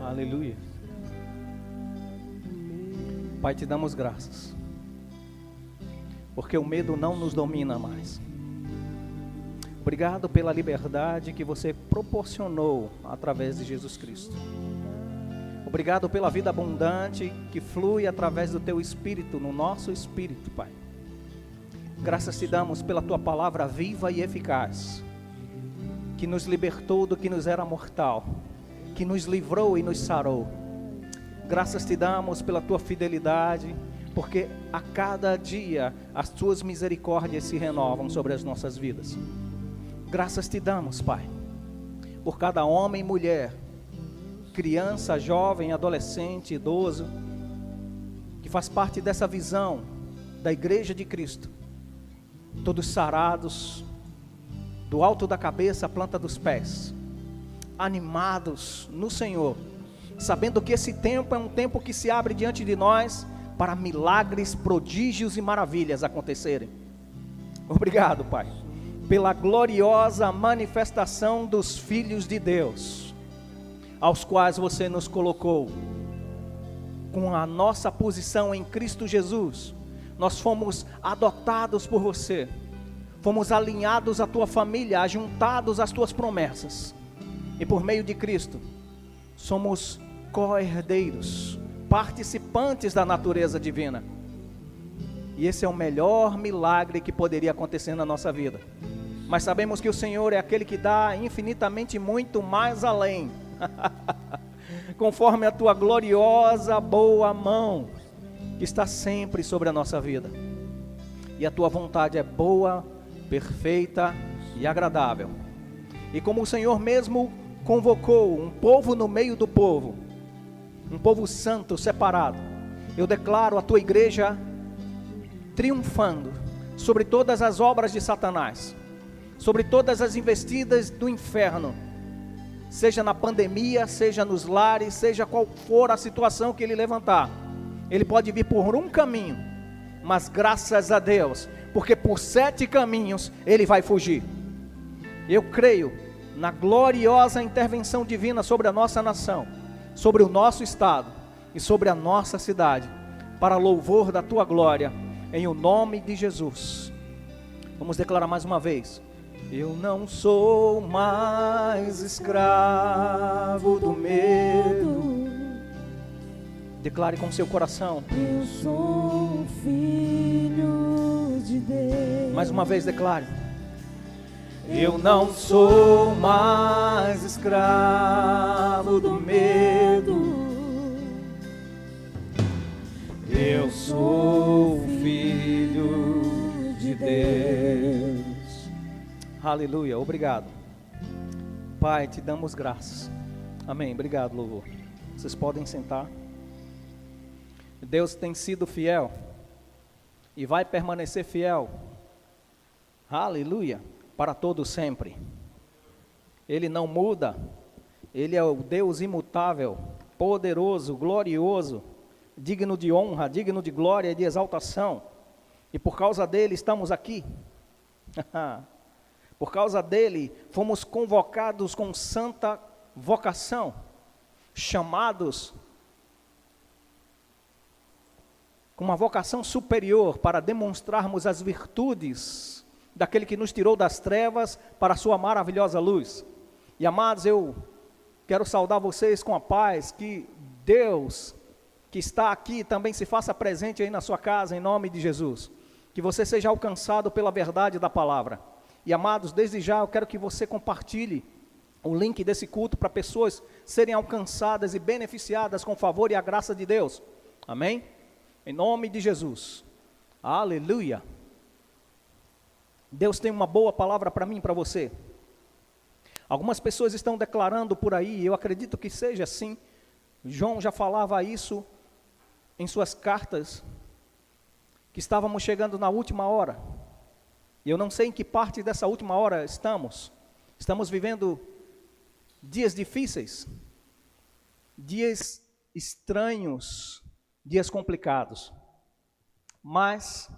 Aleluia. Pai, te damos graças, porque o medo não nos domina mais. Obrigado pela liberdade que você proporcionou através de Jesus Cristo. Obrigado pela vida abundante que flui através do teu Espírito, no nosso espírito, Pai. Graças te damos pela tua palavra viva e eficaz, que nos libertou do que nos era mortal, que nos livrou e nos sarou. Graças te damos pela tua fidelidade, porque a cada dia as tuas misericórdias se renovam sobre as nossas vidas. Graças te damos, Pai, por cada homem e mulher, criança, jovem, adolescente, idoso, que faz parte dessa visão da Igreja de Cristo, todos sarados, do alto da cabeça à planta dos pés, animados no Senhor, sabendo que esse tempo é um tempo que se abre diante de nós para milagres, prodígios e maravilhas acontecerem. Obrigado, Pai, pela gloriosa manifestação dos filhos de Deus, aos quais você nos colocou. Com a nossa posição em Cristo Jesus, nós fomos adotados por você, fomos alinhados à tua família, ajuntados às tuas promessas, e por meio de Cristo, somos co-herdeiros, participantes da natureza divina. E esse é o melhor milagre que poderia acontecer na nossa vida. Mas sabemos que o Senhor é aquele que dá infinitamente muito mais além, conforme a tua gloriosa boa mão, que está sempre sobre a nossa vida. E a tua vontade é boa, perfeita e agradável. E como o Senhor mesmo convocou um povo no meio do povo, um povo santo, separado, eu declaro a tua igreja triunfando sobre todas as obras de Satanás, sobre todas as investidas do inferno, seja na pandemia, seja nos lares, seja qual for a situação que ele levantar. Ele pode vir por um caminho, mas graças a Deus, porque por 7 caminhos ele vai fugir. Eu creio na gloriosa intervenção divina sobre a nossa nação, sobre o nosso estado e sobre a nossa cidade, para louvor da tua glória, em o nome de Jesus. Vamos declarar mais uma vez: eu não sou mais escravo do medo. Declare com seu coração: eu sou um filho de Deus. Mais uma vez declare: eu não sou mais escravo do medo. Eu sou filho de Deus. Aleluia, obrigado. Pai, te damos graças. Amém, obrigado, louvor. Vocês podem sentar. Deus tem sido fiel e vai permanecer fiel. Aleluia, para todo sempre. Ele não muda. Ele é o Deus imutável, poderoso, glorioso, digno de honra, digno de glória e de exaltação. E por causa dele estamos aqui. Por causa dele fomos convocados com santa vocação, chamados com uma vocação superior para demonstrarmos as virtudes daquele que nos tirou das trevas para a sua maravilhosa luz. E amados, eu quero saudar vocês com a paz, que Deus que está aqui também se faça presente aí na sua casa, em nome de Jesus. Que você seja alcançado pela verdade da palavra. E amados, desde já eu quero que você compartilhe o link desse culto para pessoas serem alcançadas e beneficiadas com o favor e a graça de Deus. Amém? Em nome de Jesus. Aleluia. Deus tem uma boa palavra para mim e para você. Algumas pessoas estão declarando por aí, eu acredito que seja assim. João já falava isso em suas cartas, que estávamos chegando na última hora. E eu não sei em que parte dessa última hora estamos. Estamos vivendo dias difíceis, dias estranhos, dias complicados. Mas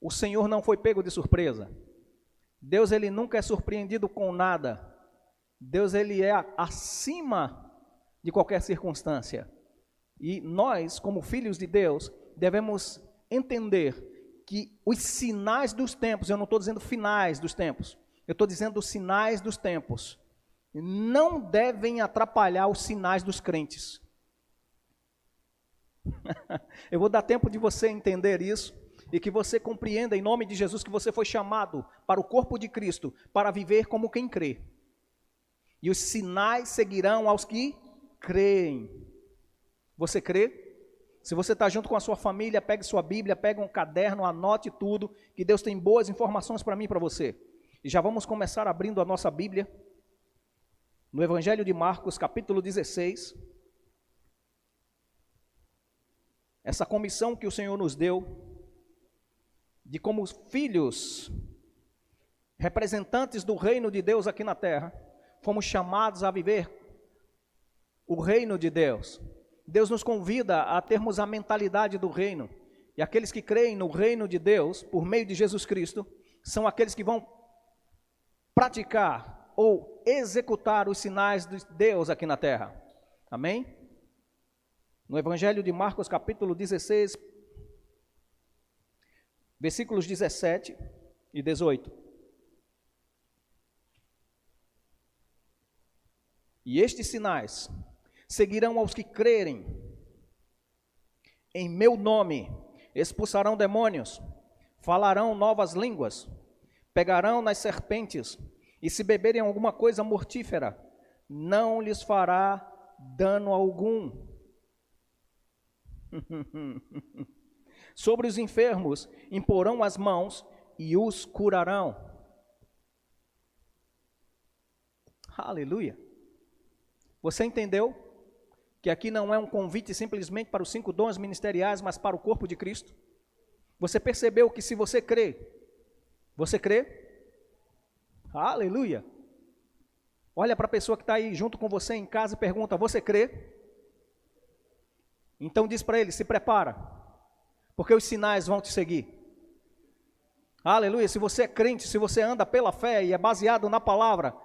o Senhor não foi pego de surpresa. Deus, ele nunca é surpreendido com nada. Deus, ele é acima de qualquer circunstância. E nós, como filhos de Deus, devemos entender que os sinais dos tempos, eu não estou dizendo finais dos tempos, eu estou dizendo os sinais dos tempos, não devem atrapalhar os sinais dos crentes. Eu vou dar tempo de você entender isso e que você compreenda em nome de Jesus que você foi chamado para o corpo de Cristo, para viver como quem crê. E os sinais seguirão aos que creem. Você crê? Se você está junto com a sua família, pegue sua Bíblia, pegue um caderno, anote tudo, que Deus tem boas informações para mim e para você. E já vamos começar abrindo a nossa Bíblia, no Evangelho de Marcos, capítulo 16. Essa comissão que o Senhor nos deu, de como filhos, representantes do reino de Deus aqui na terra, fomos chamados a viver o reino de Deus. Deus nos convida a termos a mentalidade do reino. E aqueles que creem no reino de Deus, por meio de Jesus Cristo, são aqueles que vão praticar ou executar os sinais de Deus aqui na terra. Amém? No Evangelho de Marcos, capítulo 16, versículos 17 e 18. E estes sinais seguirão aos que crerem. Em meu nome expulsarão demônios, falarão novas línguas, pegarão nas serpentes, e se beberem alguma coisa mortífera, não lhes fará dano algum. Sobre os enfermos imporão as mãos e os curarão. Aleluia. Você entendeu que aqui não é um convite simplesmente para os 5 dons ministeriais, mas para o corpo de Cristo? Você percebeu que se você crê, você crê? Aleluia. Olha para a pessoa que está aí junto com você em casa e pergunta, você crê? Então diz para ele, se prepara, porque os sinais vão te seguir. Aleluia, se você é crente, se você anda pela fé e é baseado na palavra.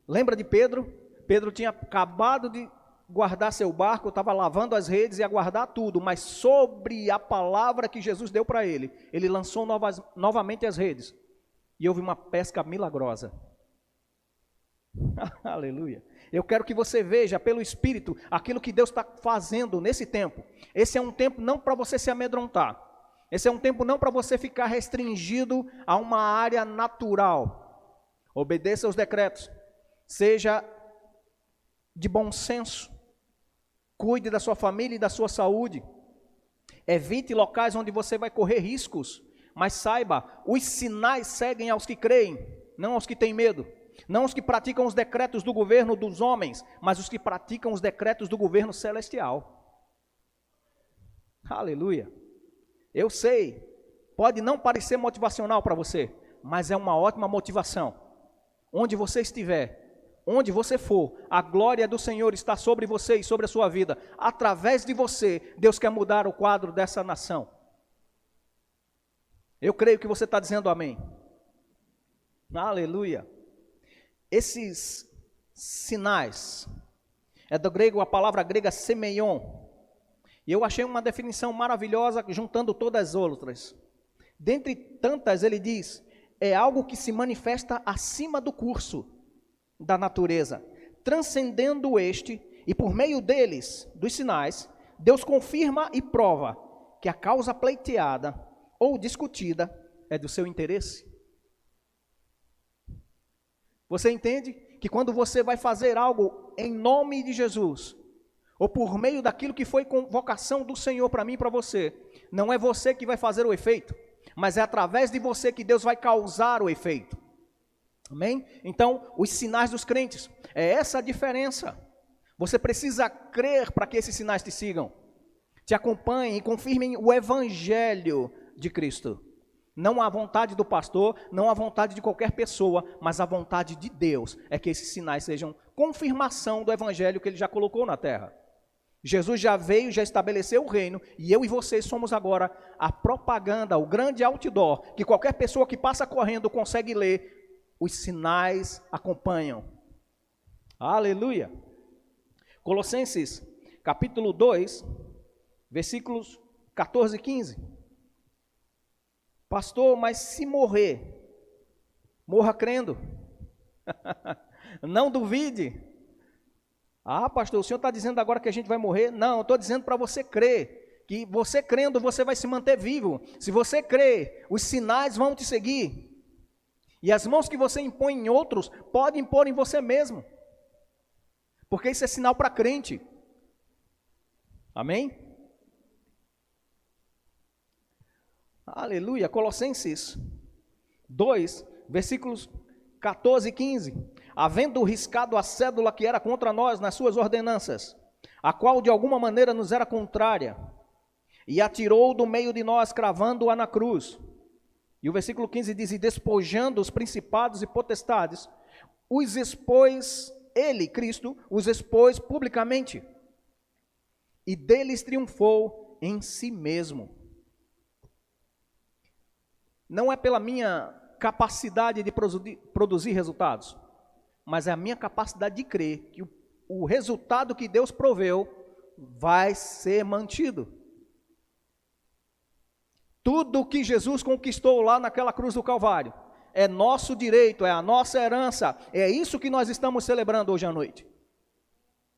Lembra de Pedro? Pedro tinha acabado de guardar seu barco, estava lavando as redes e a guardar tudo, mas sobre a palavra que Jesus deu para ele, ele lançou novamente as redes. E houve uma pesca milagrosa. Aleluia. Eu quero que você veja pelo Espírito aquilo que Deus está fazendo nesse tempo. Esse é um tempo não para você se amedrontar. Esse é um tempo não para você ficar restringido a uma área natural. Obedeça aos decretos. Seja de bom senso. Cuide da sua família e da sua saúde. Evite locais onde você vai correr riscos. Mas saiba, os sinais seguem aos que creem, não aos que têm medo. Não os que praticam os decretos do governo dos homens, mas os que praticam os decretos do governo celestial. Aleluia. Eu sei, pode não parecer motivacional para você, mas é uma ótima motivação. Onde você estiver, onde você for, a glória do Senhor está sobre você e sobre a sua vida. Através de você, Deus quer mudar o quadro dessa nação. Eu creio que você está dizendo amém. Aleluia. Esses sinais, é do grego a palavra grega semeion, e eu achei uma definição maravilhosa juntando todas as outras. Dentre tantas ele diz, é algo que se manifesta acima do curso da natureza, transcendendo este, e por meio deles, dos sinais, Deus confirma e prova que a causa pleiteada ou discutida é do seu interesse. Você entende que quando você vai fazer algo em nome de Jesus, ou por meio daquilo que foi convocação do Senhor para mim e para você, não é você que vai fazer o efeito, mas é através de você que Deus vai causar o efeito. Amém? Então, os sinais dos crentes, é essa a diferença. Você precisa crer para que esses sinais te sigam, te acompanhem e confirmem o Evangelho de Cristo. Não a vontade do pastor, não a vontade de qualquer pessoa, mas a vontade de Deus é que esses sinais sejam confirmação do Evangelho que Ele já colocou na terra. Jesus já veio, já estabeleceu o reino, e eu e vocês somos agora a propaganda, o grande outdoor, que qualquer pessoa que passa correndo consegue ler, os sinais acompanham. Aleluia! Colossenses, capítulo 2, versículos 14 e 15. Pastor, mas se morrer, morra crendo. Não duvide. Ah, pastor, o senhor está dizendo agora que a gente vai morrer? Não, eu estou dizendo para você crer, que você crendo, você vai se manter vivo. Se você crer, os sinais vão te seguir. E as mãos que você impõe em outros, pode impor em você mesmo. Porque isso é sinal para crente. Amém? Aleluia. Colossenses 2, versículos 14 e 15. Havendo riscado a cédula que era contra nós nas suas ordenanças, a qual de alguma maneira nos era contrária, e atirou do meio de nós, cravando-a na cruz. E o versículo 15 diz, e despojando os principados e potestades, os expôs, ele, Cristo, os expôs publicamente, e deles triunfou em si mesmo. Não é pela minha capacidade de produzir resultados, mas é a minha capacidade de crer que o resultado que Deus proveu vai ser mantido. Tudo que Jesus conquistou lá naquela cruz do Calvário é nosso direito, é a nossa herança, é isso que nós estamos celebrando hoje à noite.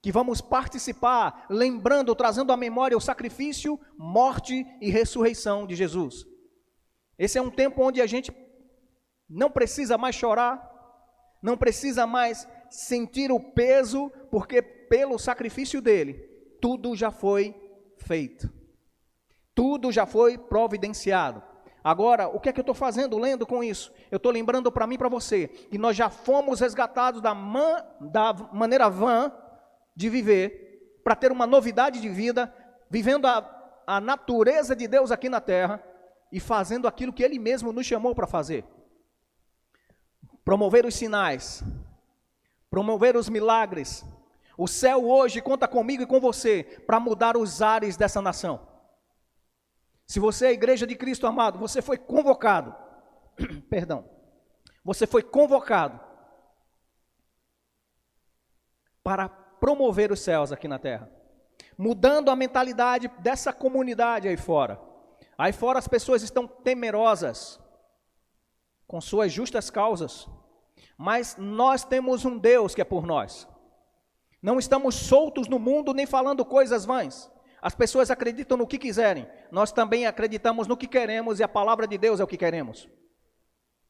Que vamos participar, lembrando, trazendo à memória o sacrifício, morte e ressurreição de Jesus. Esse é um tempo onde a gente não precisa mais chorar, não precisa mais sentir o peso, porque pelo sacrifício dele, tudo já foi feito. Tudo já foi providenciado. Agora, o que é que eu estou fazendo, lendo com isso? Eu estou lembrando para mim e para você, que nós já fomos resgatados da maneira vã de viver, para ter uma novidade de vida, vivendo a natureza de Deus aqui na terra, e fazendo aquilo que Ele mesmo nos chamou para fazer. Promover os sinais, promover os milagres. O céu hoje conta comigo e com você, para mudar os ares dessa nação. Se você é a igreja de Cristo amado, você foi convocado, você foi convocado para promover os céus aqui na terra, mudando a mentalidade dessa comunidade aí fora. Aí fora as pessoas estão temerosas, com suas justas causas, mas nós temos um Deus que é por nós. Não estamos soltos no mundo nem falando coisas vãs. As pessoas acreditam no que quiserem, nós também acreditamos no que queremos e a palavra de Deus é o que queremos.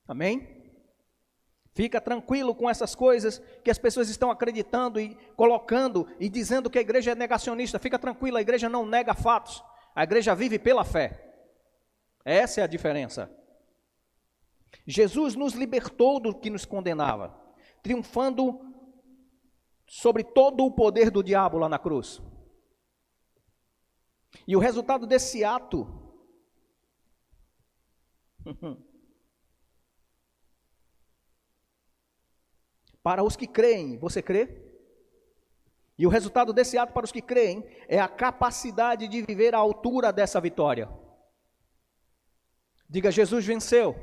Amém? Fica tranquilo com essas coisas que as pessoas estão acreditando e colocando e dizendo que a igreja é negacionista. Fica tranquilo, a igreja não nega fatos, a igreja vive pela fé. Essa é a diferença. Jesus nos libertou do que nos condenava, triunfando sobre todo o poder do diabo lá na cruz. E o resultado desse ato para os que creem, você crê? E o resultado desse ato para os que creem é a capacidade de viver à altura dessa vitória. Diga, Jesus venceu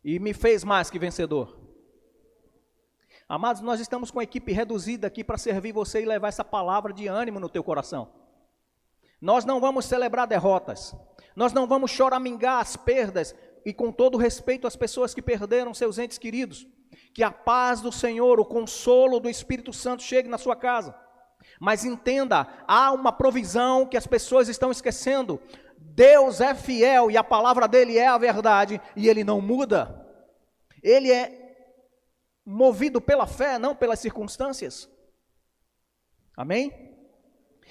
e me fez mais que vencedor. Amados, nós estamos com a equipe reduzida aqui para servir você e levar essa palavra de ânimo no teu coração. Nós não vamos celebrar derrotas, nós não vamos choramingar as perdas, e com todo respeito às pessoas que perderam seus entes queridos, que a paz do Senhor, o consolo do Espírito Santo chegue na sua casa. Mas entenda, há uma provisão que as pessoas estão esquecendo. Deus é fiel e a palavra dele é a verdade e ele não muda. Ele é movido pela fé, não pelas circunstâncias. Amém?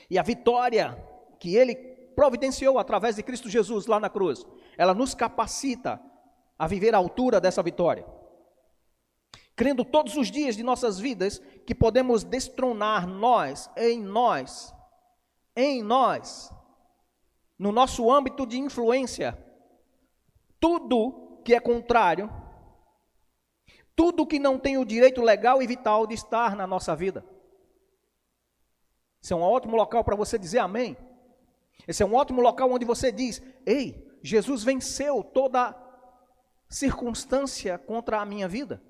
E a vitória que ele providenciou através de Cristo Jesus lá na cruz, ela nos capacita a viver à altura dessa vitória. Crendo todos os dias de nossas vidas que podemos destronar em nós, no nosso âmbito de influência, tudo que é contrário, tudo que não tem o direito legal e vital de estar na nossa vida. Esse é um ótimo local para você dizer amém. Esse é um ótimo local onde você diz, ei, Jesus venceu toda circunstância contra a minha vida.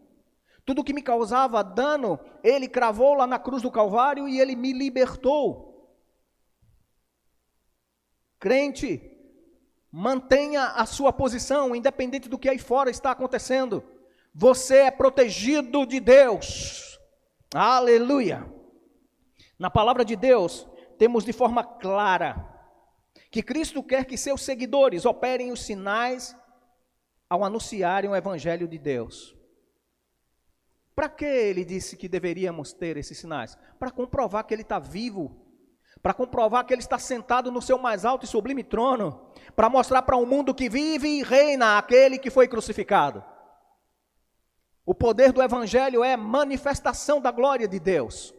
Tudo que me causava dano, ele cravou lá na cruz do Calvário e ele me libertou. Crente, mantenha a sua posição, independente do que aí fora está acontecendo. Você é protegido de Deus. Aleluia. Na palavra de Deus, temos de forma clara que Cristo quer que seus seguidores operem os sinais ao anunciarem o Evangelho de Deus. Para que ele disse que deveríamos ter esses sinais? Para comprovar que ele está vivo, para comprovar que ele está sentado no seu mais alto e sublime trono, para mostrar para um mundo que vive e reina aquele que foi crucificado. O poder do Evangelho é manifestação da glória de Deus.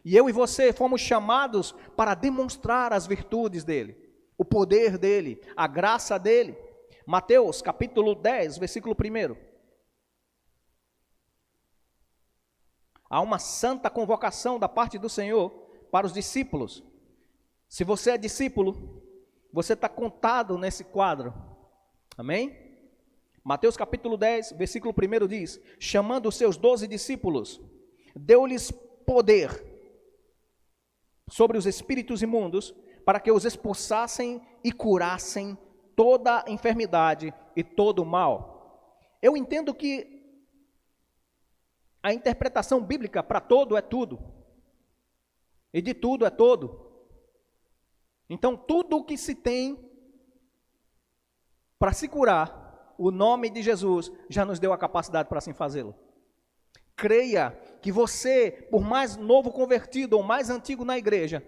E eu e você fomos chamados para demonstrar as virtudes dele, o poder dele, a graça dele. Mateus capítulo 10, versículo 1. Há uma santa convocação da parte do Senhor para os discípulos. Se você é discípulo, você está contado nesse quadro. Amém? Mateus capítulo 10, versículo 1 diz: chamando os seus 12 discípulos, deu-lhes poder sobre os espíritos imundos, para que os expulsassem e curassem toda enfermidade e todo mal. Eu entendo que a interpretação bíblica para todo é tudo, e de tudo é todo. Então, tudo o que se tem para se curar, o nome de Jesus já nos deu a capacidade para assim fazê-lo. Creia que você, por mais novo convertido ou mais antigo na igreja,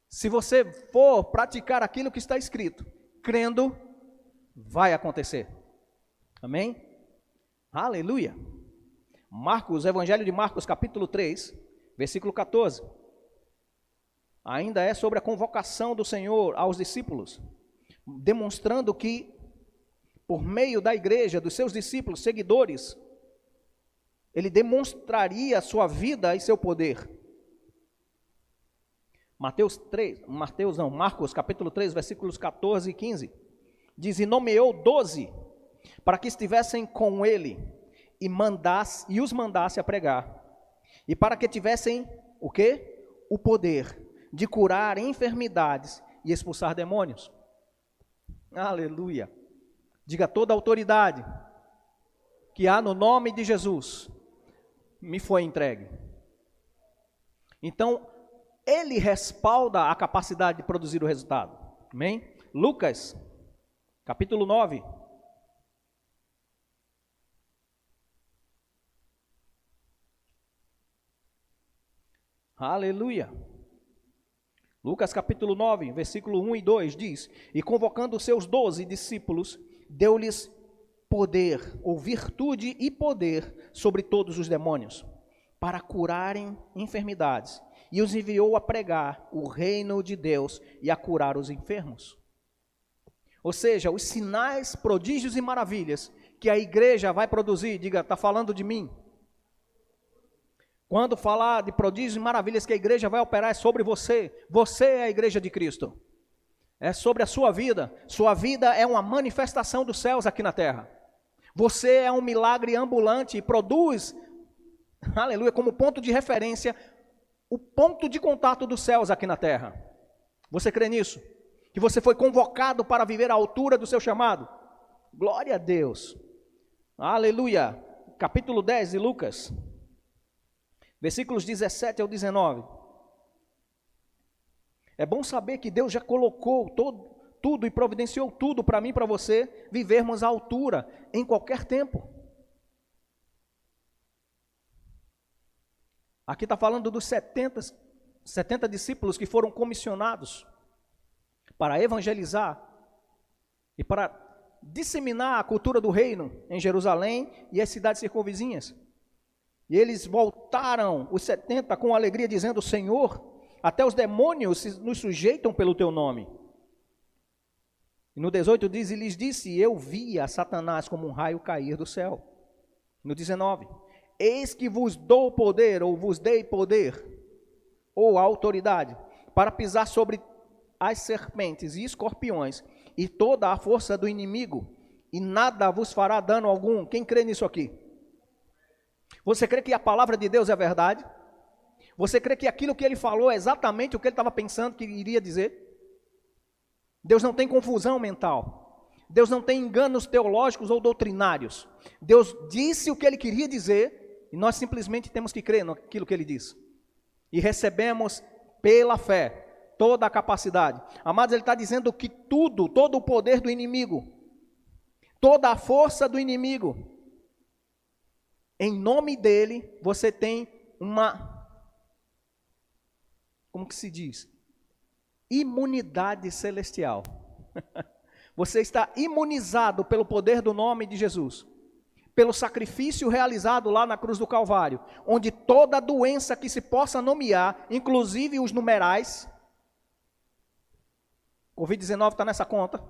se você for praticar aquilo que está escrito, crendo, vai acontecer. Amém? Aleluia. Marcos, Evangelho de Marcos, capítulo 3, versículo 14. Ainda é sobre a convocação do Senhor aos discípulos, demonstrando que, por meio da igreja, dos seus discípulos, seguidores, ele demonstraria a sua vida e seu poder. Marcos capítulo 3, versículos 14 e 15, diz: e nomeou 12, para que estivessem com ele, e os mandasse a pregar, e para que tivessem, o quê? O poder de curar enfermidades e expulsar demônios. Aleluia. Diga: toda a autoridade que há no nome de Jesus me foi entregue. Então, ele respalda a capacidade de produzir o resultado. Amém? Lucas, capítulo 9. Aleluia. Lucas capítulo 9, versículo 1 e 2 diz: e convocando os seus 12 discípulos, deu-lhes poder, ou virtude e poder, sobre todos os demônios, para curarem enfermidades, e os enviou a pregar o reino de Deus e a curar os enfermos. Ou seja, os sinais, prodígios e maravilhas que a igreja vai produzir, diga: está falando de mim. Quando falar de prodígios e maravilhas que a igreja vai operar, é sobre você. Você é a igreja de Cristo. É sobre a sua vida. Sua vida é uma manifestação dos céus aqui na terra. Você é um milagre ambulante e produz, aleluia, como ponto de referência, o ponto de contato dos céus aqui na terra. Você crê nisso? Que você foi convocado para viver à altura do seu chamado? Glória a Deus. Aleluia. Capítulo 10 de Lucas, versículos 17 ao 19. É bom saber que Deus já colocou tudo e providenciou tudo para mim e para você vivermos à altura em qualquer tempo. Aqui está falando dos 70 discípulos que foram comissionados para evangelizar e para disseminar a cultura do reino em Jerusalém e as cidades circunvizinhas. E eles voltaram, os 70, com alegria, dizendo: Senhor, até os demônios nos sujeitam pelo teu nome. E no 18 diz: e lhes disse: eu via Satanás como um raio cair do céu. No 19: eis que vos dou poder, ou vos dei poder, ou autoridade, para pisar sobre as serpentes e escorpiões, e toda a força do inimigo, e nada vos fará dano algum. Quem crê nisso aqui? Você crê que a palavra de Deus é verdade? Você crê que aquilo que ele falou é exatamente o que ele estava pensando que iria dizer? Deus não tem confusão mental. Deus não tem enganos teológicos ou doutrinários. Deus disse o que ele queria dizer e nós simplesmente temos que crer naquilo que ele disse. E recebemos pela fé toda a capacidade. Amados, ele está dizendo que tudo, todo o poder do inimigo, toda a força do inimigo, em nome dele, você tem uma, como que se diz? Imunidade celestial. Você está imunizado pelo poder do nome de Jesus, pelo sacrifício realizado lá na cruz do Calvário, onde toda doença que se possa nomear, inclusive os numerais, Covid-19 está nessa conta,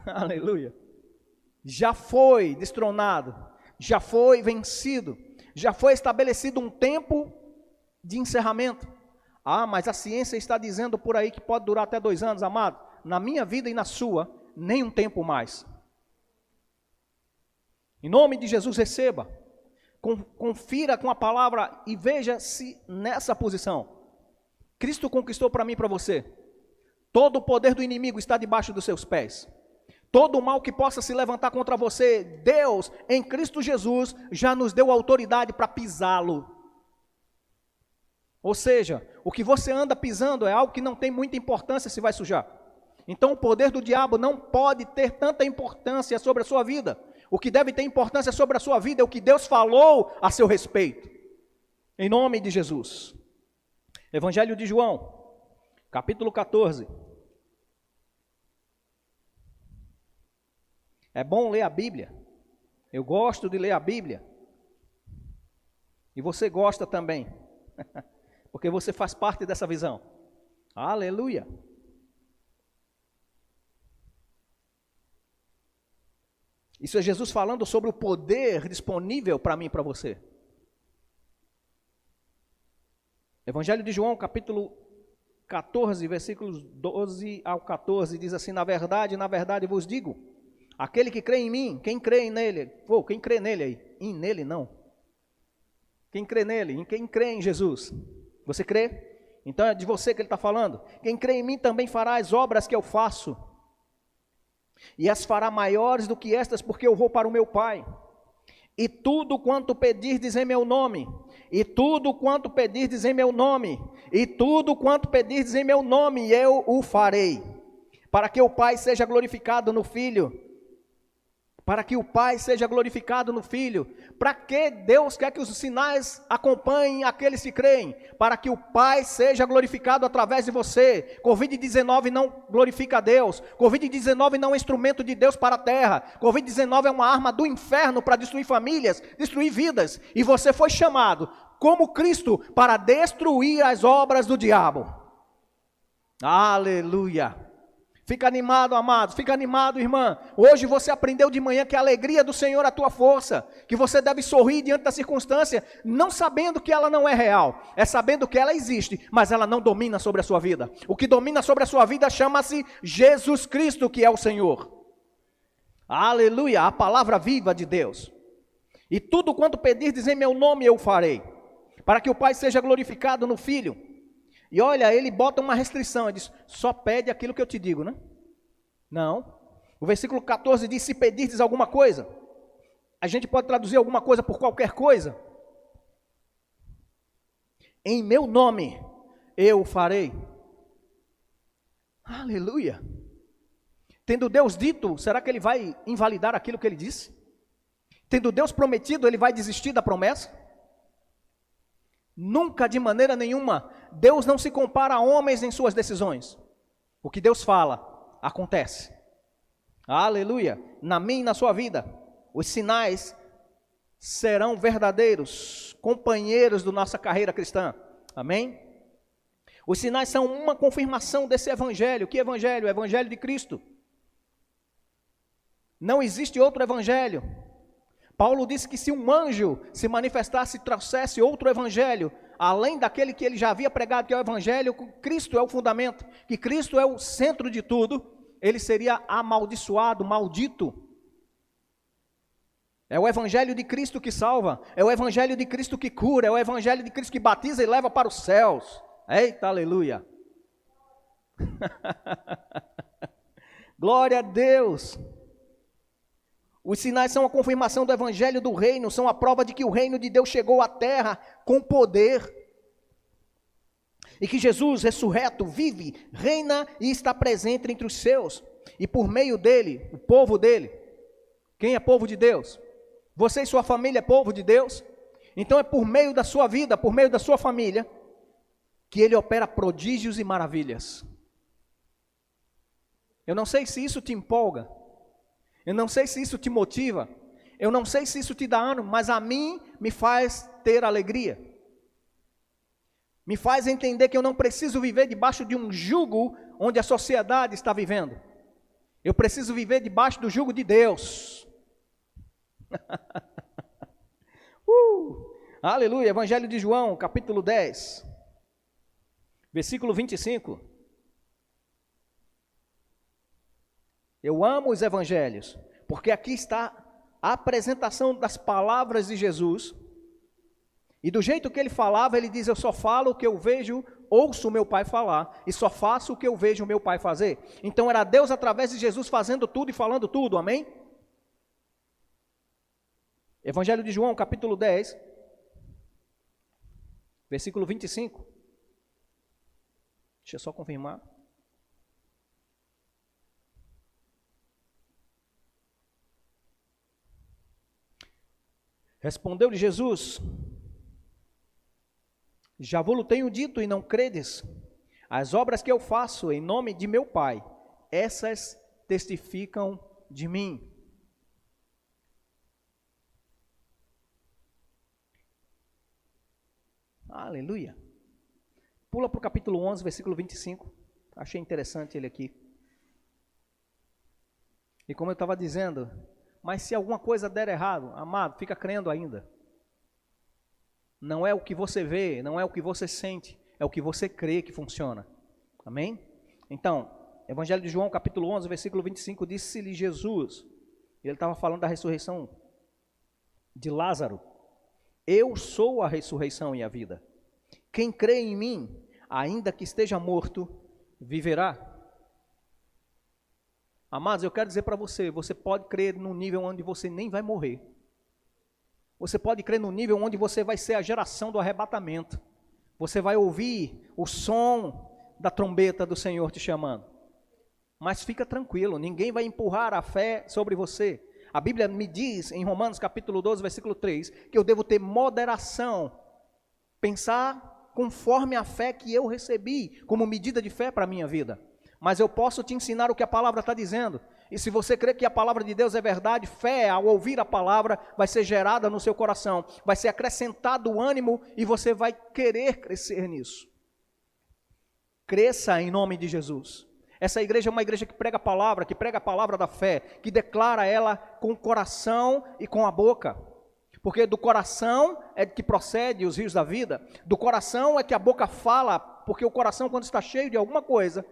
aleluia, já foi destronado, já foi vencido, já foi estabelecido um tempo de encerramento. Ah, mas a ciência está dizendo por aí que pode durar até 2 anos, amado. Na minha vida e na sua, nem um tempo mais. Em nome de Jesus, receba, confira com a palavra e veja-se nessa posição. Cristo conquistou para mim e para você. Todo o poder do inimigo está debaixo dos seus pés. Todo o mal que possa se levantar contra você, Deus, em Cristo Jesus, já nos deu autoridade para pisá-lo. Ou seja, o que você anda pisando é algo que não tem muita importância se vai sujar. Então o poder do diabo não pode ter tanta importância sobre a sua vida. O que deve ter importância sobre a sua vida é o que Deus falou a seu respeito. Em nome de Jesus. Evangelho de João, capítulo 14. É bom ler a Bíblia. Eu gosto de ler a Bíblia. E você gosta também. Porque você faz parte dessa visão. Aleluia. Isso é Jesus falando sobre o poder disponível para mim e para você. Evangelho de João, capítulo 14, versículos 12 ao 14, diz assim: na verdade vos digo, aquele que crê em mim, quem crê nele, quem crê nele aí, nele não. Quem crê nele, quem crê em Jesus, você crê? Então é de você que ele está falando. Quem crê em mim também fará as obras que eu faço, e as fará maiores do que estas, porque eu vou para o meu Pai. E tudo quanto pedirdes em meu nome, e tudo quanto pedirdes em meu nome, e tudo quanto pedirdes em meu nome, eu o farei, para que o Pai seja glorificado no Filho. Para que o Pai seja glorificado no Filho. Para que Deus quer que os sinais acompanhem aqueles que creem? Para que o Pai seja glorificado através de você. Covid-19 não glorifica a Deus. Covid-19 não é um instrumento de Deus para a terra. Covid-19 é uma arma do inferno para destruir famílias, destruir vidas. E você foi chamado, como Cristo, para destruir as obras do diabo. Aleluia. Fica animado, amado, fica animado, irmã. Hoje você aprendeu de manhã que a alegria do Senhor é a tua força, que você deve sorrir diante da circunstância, não sabendo que ela não é real, é sabendo que ela existe, mas ela não domina sobre a sua vida. O que domina sobre a sua vida chama-se Jesus Cristo, que é o Senhor. Aleluia, a palavra viva de Deus. E tudo quanto pedirdes em meu nome eu farei, para que o Pai seja glorificado no Filho. E olha, ele bota uma restrição, ele diz, só pede aquilo que eu te digo, né? Não. O versículo 14 diz, se pedirdes alguma coisa, a gente pode traduzir alguma coisa por qualquer coisa. Em meu nome, eu farei. Aleluia. Tendo Deus dito, será que ele vai invalidar aquilo que ele disse? Tendo Deus prometido, ele vai desistir da promessa? Nunca, de maneira nenhuma. Deus não se compara a homens em suas decisões. O que Deus fala, acontece. Aleluia. Na minha e na sua vida, os sinais serão verdadeiros companheiros da nossa carreira cristã. Amém? Os sinais são uma confirmação desse evangelho. Que evangelho? O evangelho de Cristo. Não existe outro evangelho. Paulo disse que se um anjo se manifestasse e trouxesse outro evangelho, além daquele que ele já havia pregado, que é o evangelho, Cristo é o fundamento, que Cristo é o centro de tudo, ele seria amaldiçoado, maldito. É o Evangelho de Cristo que salva, é o Evangelho de Cristo que cura, é o Evangelho de Cristo que batiza e leva para os céus. Eita, aleluia! Glória a Deus! Os sinais são a confirmação do Evangelho do Reino, são a prova de que o Reino de Deus chegou à terra com poder. E que Jesus, ressurreto, vive, reina e está presente entre os seus. E por meio dele, o povo dele. Quem é povo de Deus? Você e sua família é povo de Deus? Então é por meio da sua vida, por meio da sua família, que ele opera prodígios e maravilhas. Eu não sei se isso te empolga. Eu não sei se isso te motiva. Eu não sei se isso te dá ânimo, mas a mim me faz ter alegria. Me faz entender que eu não preciso viver debaixo de um jugo onde a sociedade está vivendo. Eu preciso viver debaixo do jugo de Deus. Aleluia, Evangelho de João, capítulo 10, versículo 25. Eu amo os evangelhos, porque aqui está a apresentação das palavras de Jesus, e do jeito que ele falava, ele diz: eu só falo o que eu vejo, ouço o meu Pai falar, e só faço o que eu vejo o meu Pai fazer. Então era Deus através de Jesus fazendo tudo e falando tudo, amém? Evangelho de João, capítulo 10, versículo 25. Deixa eu só confirmar. Respondeu-lhe Jesus: já vos tenho dito e não credes. As obras que eu faço em nome de meu Pai, essas testificam de mim. Aleluia. Pula para o capítulo 11, versículo 25. Achei interessante ele aqui. E como eu estava dizendo, mas se alguma coisa der errado, amado, fica crendo ainda. Não é o que você vê, não é o que você sente, é o que você crê que funciona. Amém? Então, Evangelho de João, capítulo 11, versículo 25, disse-lhe Jesus, ele estava falando da ressurreição de Lázaro: eu sou a ressurreição e a vida. Quem crê em mim, ainda que esteja morto, viverá. Amados, eu quero dizer para você, você pode crer num nível onde você nem vai morrer. Você pode crer num nível onde você vai ser a geração do arrebatamento. Você vai ouvir o som da trombeta do Senhor te chamando. Mas fica tranquilo, ninguém vai empurrar a fé sobre você. A Bíblia me diz, em Romanos capítulo 12, versículo 3, que eu devo ter moderação, pensar conforme a fé que eu recebi, como medida de fé para a minha vida. Mas eu posso te ensinar o que a palavra está dizendo. E se você crê que a palavra de Deus é verdade, fé, ao ouvir a palavra, vai ser gerada no seu coração, vai ser acrescentado o ânimo e você vai querer crescer nisso. Cresça em nome de Jesus. Essa igreja é uma igreja que prega a palavra da fé, que declara ela com o coração e com a boca. Porque do coração é que procede os rios da vida, do coração é que a boca fala, porque o coração, quando está cheio de alguma coisa,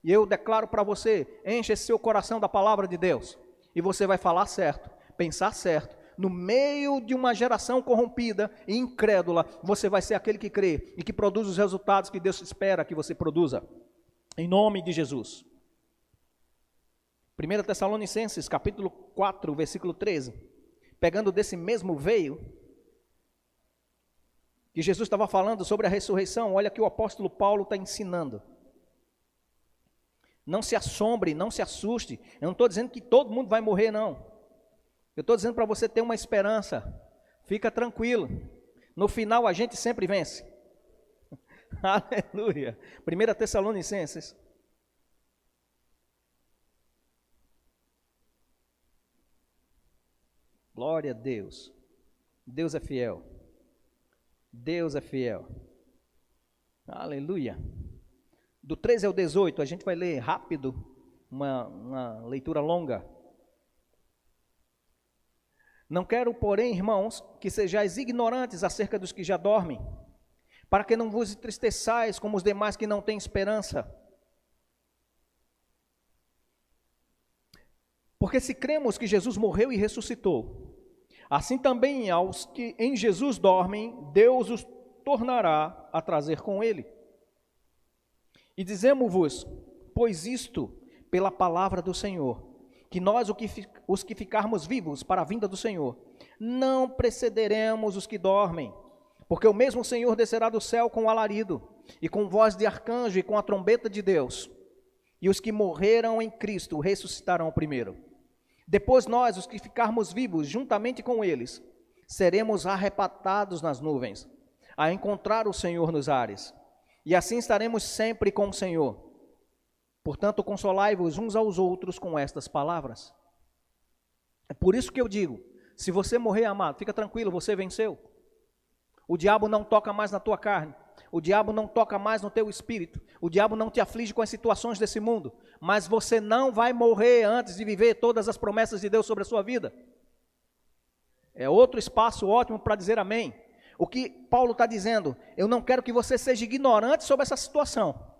e eu declaro para você, enche esse seu coração da palavra de Deus, e você vai falar certo, pensar certo. No meio de uma geração corrompida e incrédula, você vai ser aquele que crê e que produz os resultados que Deus espera que você produza. Em nome de Jesus. 1 Tessalonicenses, capítulo 4, versículo 13. Pegando desse mesmo veio, que Jesus estava falando sobre a ressurreição, olha que o apóstolo Paulo está ensinando. Não se assombre, não se assuste. Eu não estou dizendo que todo mundo vai morrer, não. Eu estou dizendo para você ter uma esperança. Fica tranquilo. No final a gente sempre vence. Aleluia. 1 Tessalonicenses. Glória a Deus. Deus é fiel. Deus é fiel. Aleluia. Do 13 ao 18, a gente vai ler rápido, uma leitura longa. Não quero, porém, irmãos, que sejais ignorantes acerca dos que já dormem, para que não vos entristeçais como os demais que não têm esperança. Porque se cremos que Jesus morreu e ressuscitou, Assim também aos que em Jesus dormem, Deus os tornará a trazer com ele. E dizemos-vos, pois isto, pela palavra do Senhor, que nós, os que ficarmos vivos para a vinda do Senhor, não precederemos os que dormem, porque o mesmo Senhor descerá do céu com alarido, e com voz de arcanjo, e com a trombeta de Deus, e os que morreram em Cristo ressuscitarão primeiro. Depois nós, os que ficarmos vivos, juntamente com eles, seremos arrebatados nas nuvens, a encontrar o Senhor nos ares, e assim estaremos sempre com o Senhor. Portanto, consolai-vos uns aos outros com estas palavras. É por isso que eu digo, se você morrer, amado, fica tranquilo, você venceu. O diabo não toca mais na tua carne, o diabo não toca mais no teu espírito, o diabo não te aflige com as situações desse mundo, mas você não vai morrer antes de viver todas as promessas de Deus sobre a sua vida. É outro espaço ótimo para dizer amém. O que Paulo está dizendo, eu não quero que você seja ignorante sobre essa situação.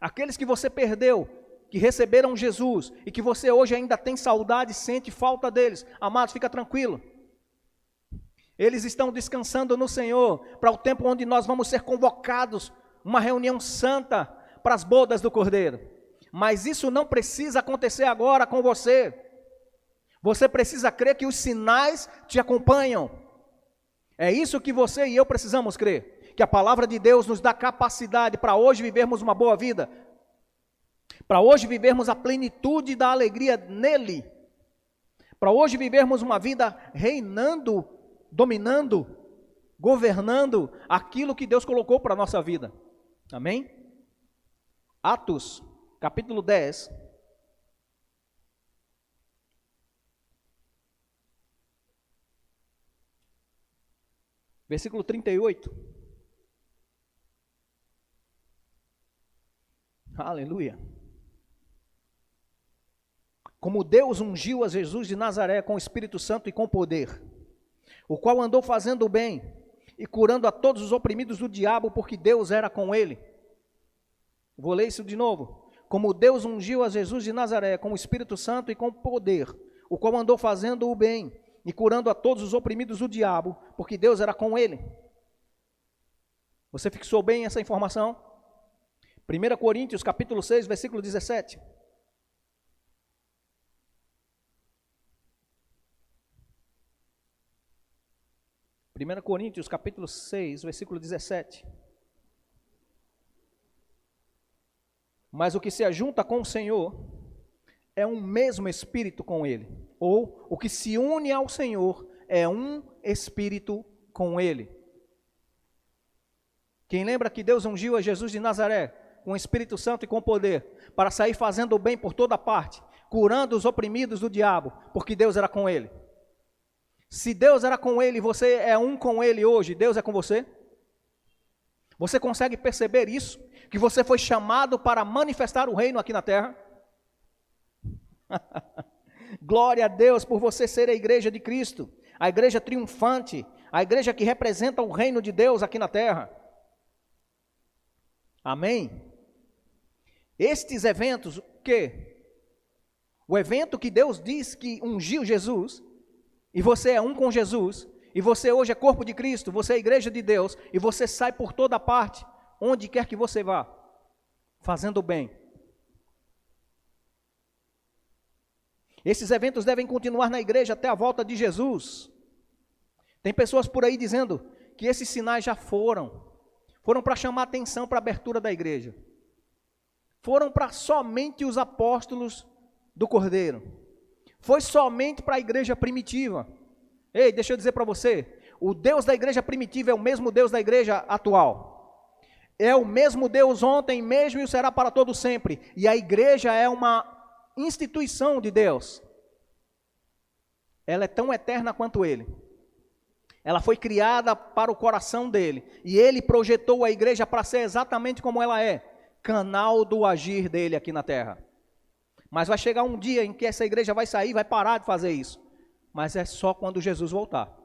Aqueles que você perdeu, que receberam Jesus, e que você hoje ainda tem saudade, sente falta deles, amados, fica tranquilo. Eles estão descansando no Senhor, para o tempo onde nós vamos ser convocados, uma reunião santa, para as bodas do Cordeiro. Mas isso não precisa acontecer agora com você. Você precisa crer que os sinais te acompanham. É isso que você e eu precisamos crer, que a palavra de Deus nos dá capacidade para hoje vivermos uma boa vida, para hoje vivermos a plenitude da alegria nele, para hoje vivermos uma vida reinando, dominando, governando aquilo que Deus colocou para a nossa vida. Amém? Atos, capítulo 10. Versículo 38. Aleluia. Como Deus ungiu a Jesus de Nazaré com o Espírito Santo e com poder, o qual andou fazendo o bem e curando a todos os oprimidos do diabo, porque Deus era com ele. Vou ler isso de novo. Como Deus ungiu a Jesus de Nazaré com o Espírito Santo e com poder, o qual andou fazendo o bem e curando a todos os oprimidos do diabo, porque Deus era com ele. Você fixou bem essa informação? 1 Coríntios, capítulo 6, versículo 17. Primeira Coríntios, capítulo 6, versículo 17. Mas o que se ajunta com o Senhor é um mesmo espírito com ele, ou o que se une ao Senhor é um espírito com ele. Quem lembra que Deus ungiu a Jesus de Nazaré com o Espírito Santo e com poder, para sair fazendo o bem por toda parte, curando os oprimidos do diabo, porque Deus era com ele. Se Deus era com ele e você é um com ele hoje, Deus é com você? Você consegue perceber isso? Que você foi chamado para manifestar o reino aqui na terra? Glória a Deus por você ser a igreja de Cristo, a igreja triunfante, a igreja que representa o reino de Deus aqui na terra. Amém? Estes eventos, o quê? O evento que Deus diz que ungiu Jesus, e você é um com Jesus, e você hoje é corpo de Cristo, você é a igreja de Deus, e você sai por toda parte, onde quer que você vá, fazendo o bem. Esses eventos devem continuar na igreja até a volta de Jesus. Tem pessoas por aí dizendo que esses sinais já foram para chamar atenção para a abertura da igreja. Foram para somente os apóstolos do Cordeiro. Foi somente para a igreja primitiva. Ei, deixa eu dizer para você, o Deus da igreja primitiva é o mesmo Deus da igreja atual. É o mesmo Deus ontem, mesmo e o será para todo sempre. E a igreja é uma instituição de Deus. Ela é tão eterna quanto Ele. Ela foi criada para o coração dele. E Ele projetou a igreja para ser exatamente como ela é. Canal do agir dele aqui na terra. Mas vai chegar um dia em que essa igreja vai sair, vai parar de fazer isso. Mas é só quando Jesus voltar.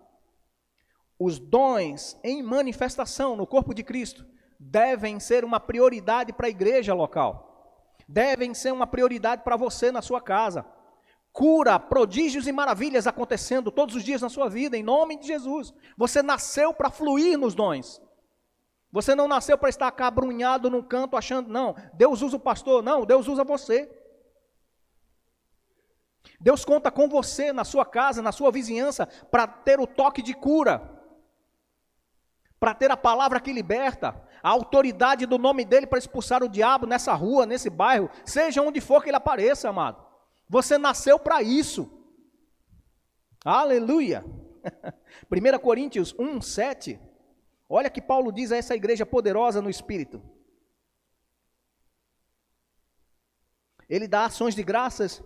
Os dons em manifestação no corpo de Cristo devem ser uma prioridade para a igreja local. Devem ser uma prioridade para você na sua casa. cura, prodígios e maravilhas acontecendo todos os dias na sua vida, em nome de Jesus. Você nasceu para fluir nos dons. Você não nasceu para estar acabrunhado num canto achando, não, Deus usa o pastor. Não, Deus usa você. Deus conta com você na sua casa, na sua vizinhança, para ter o toque de cura, para ter a palavra que liberta, a autoridade do nome dele para expulsar o diabo nessa rua, nesse bairro, seja onde for que ele apareça, amado. Você nasceu para isso. Aleluia. 1 Coríntios 1:7. Olha que Paulo diz a essa igreja poderosa no Espírito. Ele dá ações de graças,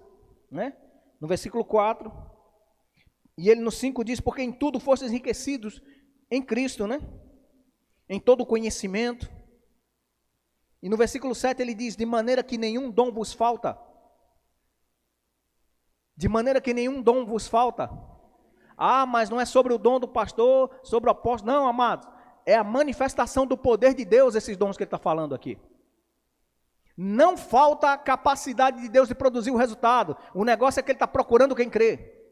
né? No versículo 4. E ele no 5 diz, porque em tudo fostes enriquecidos em Cristo, né? Em todo conhecimento. E no versículo 7 ele diz, de maneira que nenhum dom vos falta. De maneira que nenhum dom vos falta. Ah, mas não é sobre o dom do pastor, sobre o apóstolo. Não, amados. É a manifestação do poder de Deus, esses dons que ele está falando aqui. Não falta a capacidade de Deus de produzir o resultado. O negócio é que ele está procurando quem crê.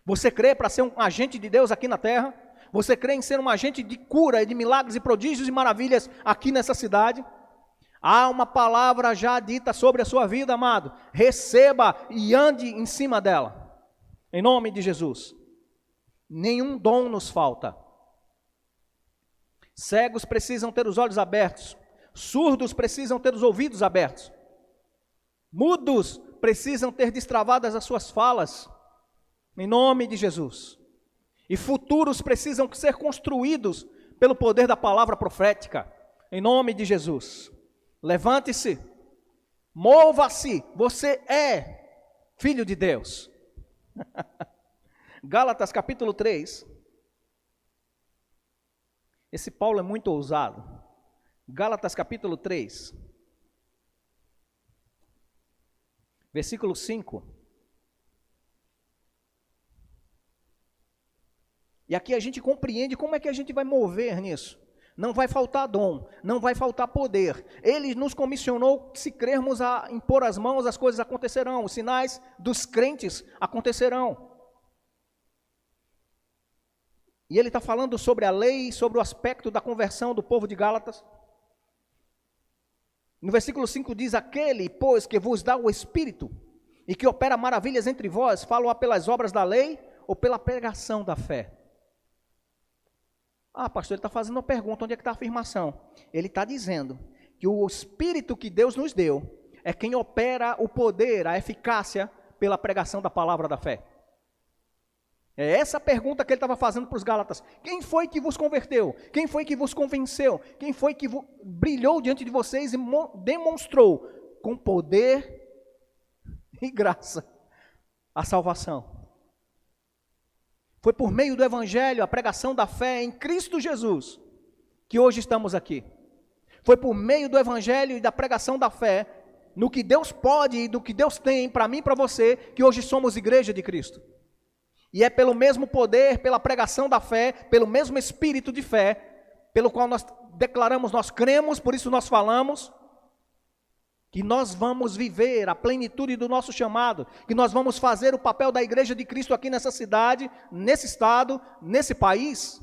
Você crê para ser um agente de Deus aqui na terra? Você crê em ser um agente de cura, de milagres e prodígios e maravilhas aqui nessa cidade? Há uma palavra já dita sobre a sua vida, amado. Receba e ande em cima dela. Em nome de Jesus. Nenhum dom nos falta. Cegos precisam ter os olhos abertos. Surdos precisam ter os ouvidos abertos. Mudos precisam ter destravadas as suas falas. Em nome de Jesus. E futuros precisam ser construídos pelo poder da palavra profética. Em nome de Jesus. Levante-se. Mova-se. Você é filho de Deus. Gálatas capítulo 3. Esse Paulo é muito ousado. Gálatas capítulo 3. Versículo 5. E aqui a gente compreende como é que a gente vai mover nisso. Não vai faltar dom, não vai faltar poder. Ele nos comissionou que se crermos a impor as mãos, as coisas acontecerão. Os sinais dos crentes acontecerão. E ele está falando sobre a lei, sobre o aspecto da conversão do povo de Gálatas. No versículo 5 diz, aquele, pois, que vos dá o Espírito, e que opera maravilhas entre vós, falo-a pelas obras da lei, ou pela pregação da fé? Ah, pastor, ele está fazendo uma pergunta, onde é que está a afirmação? Ele está dizendo que o Espírito que Deus nos deu, é quem opera o poder, a eficácia, pela pregação da palavra da fé. É essa a pergunta que ele estava fazendo para os Gálatas. Quem foi que vos converteu? Quem foi que vos convenceu? Quem foi que brilhou diante de vocês e demonstrou com poder e graça a salvação? Foi por meio do Evangelho, a pregação da fé em Cristo Jesus, que hoje estamos aqui. Foi por meio do Evangelho e da pregação da fé, no que Deus pode e do que Deus tem para mim e para você, que hoje somos igreja de Cristo. E é pelo mesmo poder, pela pregação da fé, pelo mesmo espírito de fé, pelo qual nós declaramos, nós cremos, por isso nós falamos, que nós vamos viver a plenitude do nosso chamado, que nós vamos fazer o papel da igreja de Cristo aqui nessa cidade, nesse estado, nesse país.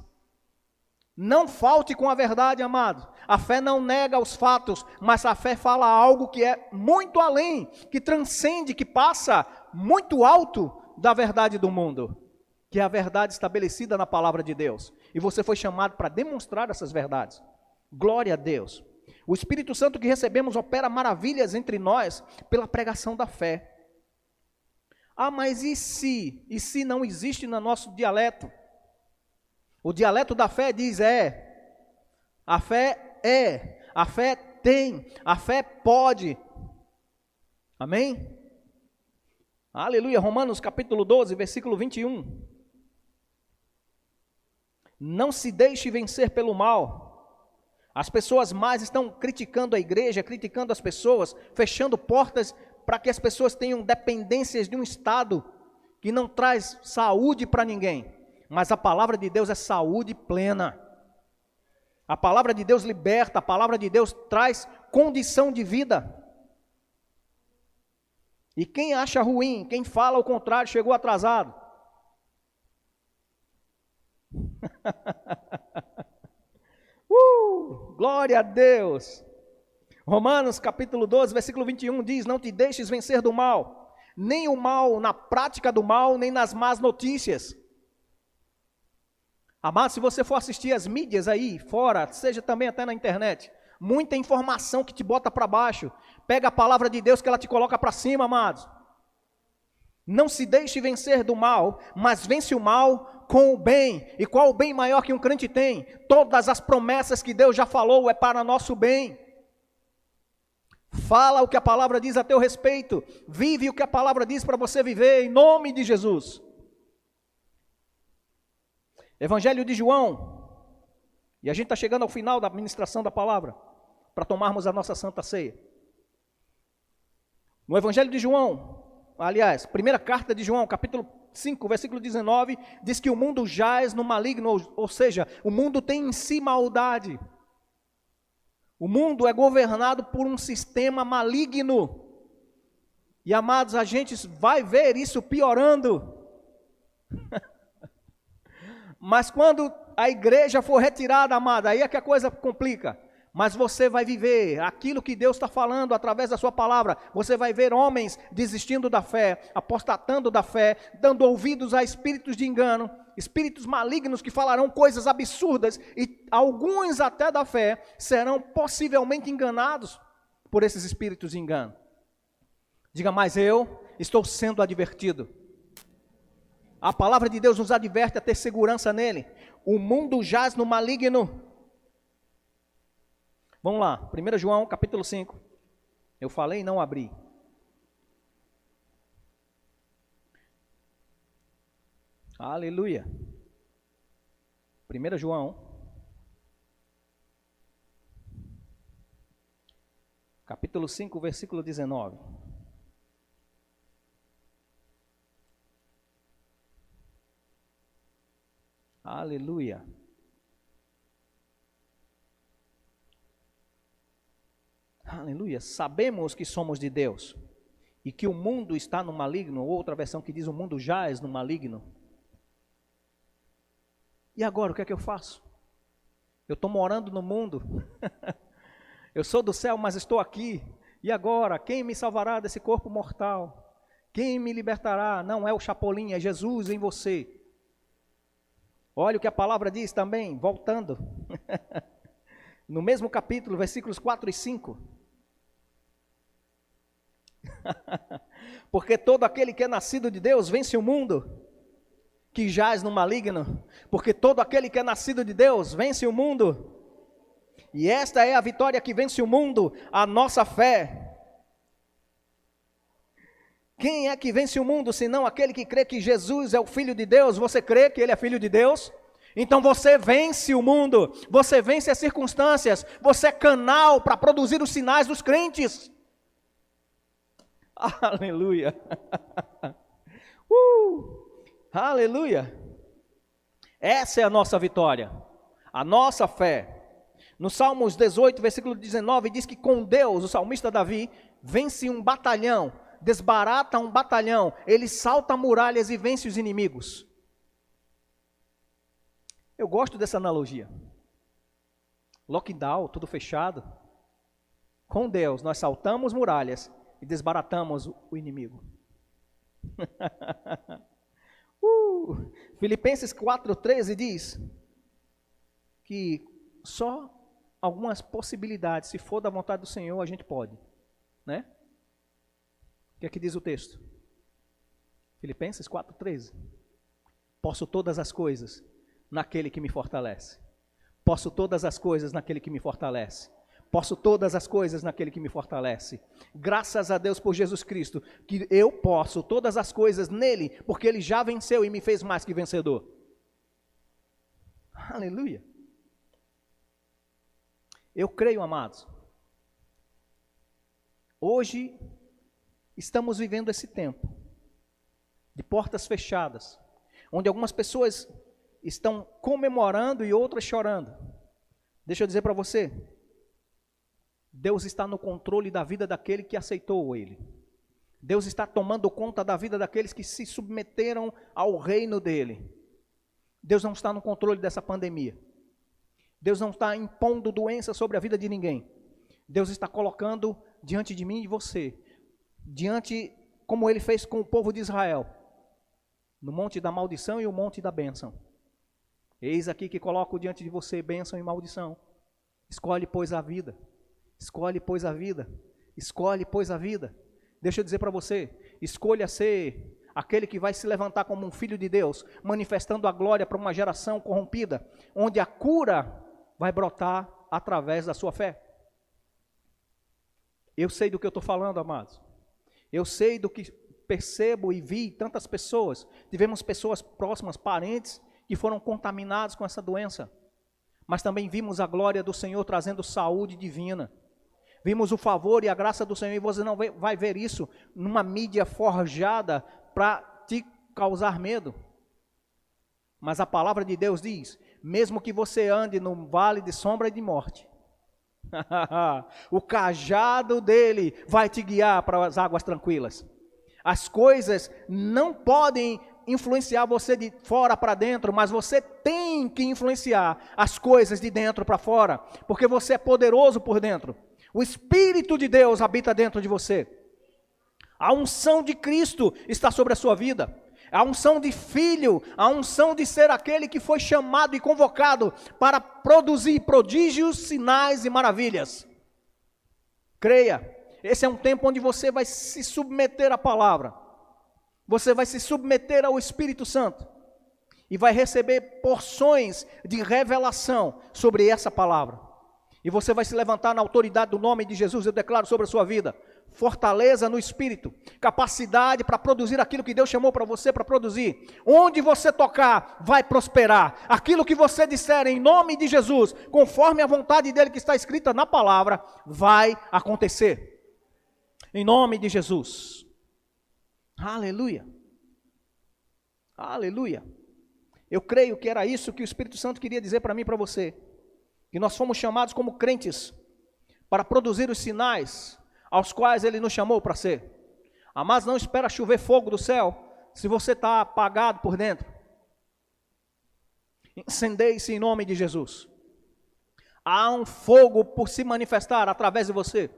Não falte com a verdade, amado. A fé não nega os fatos, mas a fé fala algo que é muito além, que transcende, que passa muito alto da verdade do mundo, que é a verdade estabelecida na palavra de Deus. E você foi chamado para demonstrar essas verdades. Glória a Deus. O Espírito Santo que recebemos opera maravilhas entre nós pela pregação da fé. Ah, mas e se? E se não existe no nosso dialeto? O dialeto da fé diz a fé tem, a fé pode. Amém? Aleluia. Romanos capítulo 12, versículo 21. Não se deixe vencer pelo mal. As pessoas mais estão criticando a igreja, criticando as pessoas, fechando portas para que as pessoas tenham dependências de um Estado que não traz saúde para ninguém. Mas a palavra de Deus é saúde plena. A palavra de Deus liberta, a palavra de Deus traz condição de vida. E quem acha ruim, quem fala o contrário, chegou atrasado. Glória a Deus. Romanos capítulo 12, versículo 21 diz: não te deixes vencer do mal, nem o mal na prática do mal, nem nas más notícias. Amado, se você for assistir as mídias aí fora, seja também até na internet, muita informação que te bota para baixo. Pega a palavra de Deus que ela te coloca para cima, amados. Não se deixe vencer do mal, mas vence o mal com o bem. E qual o bem maior que um crente tem? Todas as promessas que Deus já falou é para nosso bem. Fala o que a palavra diz a teu respeito. Vive o que a palavra diz para você viver, em nome de Jesus. Evangelho de João. E a gente está chegando ao final da ministração da palavra, para tomarmos a nossa santa ceia. No Evangelho de João, aliás, primeira carta de João, capítulo 5, versículo 19, diz que o mundo jaz no maligno, ou seja, o mundo tem em si maldade. O mundo é governado por um sistema maligno. E amados, a gente vai ver isso piorando. Mas quando a igreja for retirada, amada, aí é que a coisa complica. Mas você vai viver aquilo que Deus está falando através da sua palavra. Você vai ver homens desistindo da fé, apostatando da fé, dando ouvidos a espíritos de engano, espíritos malignos que falarão coisas absurdas, e alguns até da fé serão possivelmente enganados por esses espíritos de engano. Diga, mas eu estou sendo advertido. A palavra de Deus nos adverte a ter segurança nele. O mundo jaz no maligno. Vamos lá, 1 João capítulo 5. Eu falei e não abri. Aleluia. 1 João capítulo 5, versículo 19. Aleluia. Aleluia. Sabemos que somos de Deus e que o mundo está no maligno. Outra versão que diz: o mundo jaz no maligno. E agora o que é que eu faço? Eu estou morando no mundo. Eu sou do céu, mas estou aqui. E agora, quem me salvará desse corpo mortal? Quem me libertará? Não é o Chapolin, é Jesus em você. Olha o que a palavra diz também, voltando. No mesmo capítulo, versículos 4 e 5. Porque todo aquele que é nascido de Deus vence o mundo que jaz no maligno. Porque todo aquele que é nascido de Deus vence o mundo. E esta é a vitória que vence o mundo, a nossa fé. Quem é que vence o mundo, senão aquele que crê que Jesus é o Filho de Deus? Você crê que Ele é Filho de Deus? Então você vence o mundo, você vence as circunstâncias, você é canal para produzir os sinais dos crentes. Aleluia. Aleluia. Essa é a nossa vitória, a nossa fé. No Salmos 18, versículo 19, diz que com Deus, o salmista Davi, vence um batalhão, desbarata um batalhão, ele salta muralhas e vence os inimigos. Eu gosto dessa analogia. Lockdown, tudo fechado. Com Deus, nós saltamos muralhas e desbaratamos o inimigo. Filipenses 4,13 diz que só algumas possibilidades, se for da vontade do Senhor, a gente pode, né? O que é que diz o texto? Filipenses 4,13. Posso todas as coisas naquele que me fortalece. Posso todas as coisas naquele que me fortalece. Posso todas as coisas naquele que me fortalece. Graças a Deus por Jesus Cristo, que eu posso todas as coisas nele, porque ele já venceu e me fez mais que vencedor. Aleluia. Eu creio, amados. Hoje estamos vivendo esse tempo de portas fechadas, onde algumas pessoas estão comemorando e outras chorando. Deixa eu dizer para você, Deus está no controle da vida daquele que aceitou Ele. Deus está tomando conta da vida daqueles que se submeteram ao reino dele. Deus não está no controle dessa pandemia. Deus não está impondo doença sobre a vida de ninguém. Deus está colocando diante de mim e de você, diante, como ele fez com o povo de Israel, no monte da maldição e o monte da bênção. Eis aqui que coloco diante de você bênção e maldição. Escolhe, pois, a vida. Escolhe, pois, a vida. Escolhe, pois, a vida. Deixa eu dizer para você, escolha ser aquele que vai se levantar como um filho de Deus, manifestando a glória para uma geração corrompida, onde a cura vai brotar através da sua fé. Eu sei do que eu estou falando, amados. Eu sei do que percebo e vi tantas pessoas. Tivemos pessoas próximas, parentes, que foram contaminados com essa doença. Mas também vimos a glória do Senhor trazendo saúde divina. Vimos o favor e a graça do Senhor, e você não vai ver isso numa mídia forjada para te causar medo. Mas a palavra de Deus diz, mesmo que você ande no vale de sombra e de morte, o cajado dele vai te guiar para as águas tranquilas. As coisas não podem influenciar você de fora para dentro, mas você tem que influenciar as coisas de dentro para fora, porque você é poderoso por dentro. O Espírito de Deus habita dentro de você. A unção de Cristo está sobre a sua vida. A unção de filho, a unção de ser aquele que foi chamado e convocado para produzir prodígios, sinais e maravilhas. Creia, esse é um tempo onde você vai se submeter à palavra. Você vai se submeter ao Espírito Santo e vai receber porções de revelação sobre essa palavra. E você vai se levantar na autoridade do nome de Jesus. Eu declaro sobre a sua vida fortaleza no Espírito, capacidade para produzir aquilo que Deus chamou para você para produzir. Onde você tocar, vai prosperar. Aquilo que você disser em nome de Jesus, conforme a vontade dele que está escrita na palavra, vai acontecer. Em nome de Jesus. Aleluia. Aleluia. Eu creio que era isso que o Espírito Santo queria dizer para mim e para você. Que nós fomos chamados como crentes para produzir os sinais aos quais ele nos chamou para ser. Mas não espera chover fogo do céu se você está apagado por dentro. Incendeie-se em nome de Jesus. Há um fogo por se manifestar através de você.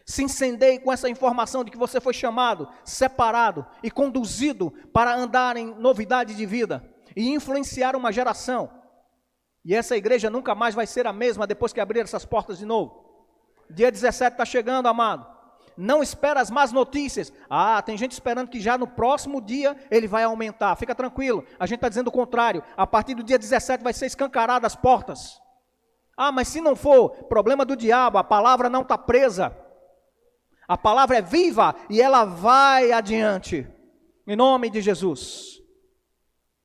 Se incendeie com essa informação de que você foi chamado, separado e conduzido para andar em novidade de vida e influenciar uma geração. E essa igreja nunca mais vai ser a mesma depois que abrir essas portas de novo. Dia 17 está chegando, amado. Não espera as más notícias. Tem gente esperando que já no próximo dia ele vai aumentar. Fica tranquilo, a gente está dizendo o contrário. A partir do dia 17 vai ser escancarada as portas. Mas se não for, problema do diabo, a palavra não está presa. A palavra é viva e ela vai adiante. Em nome de Jesus.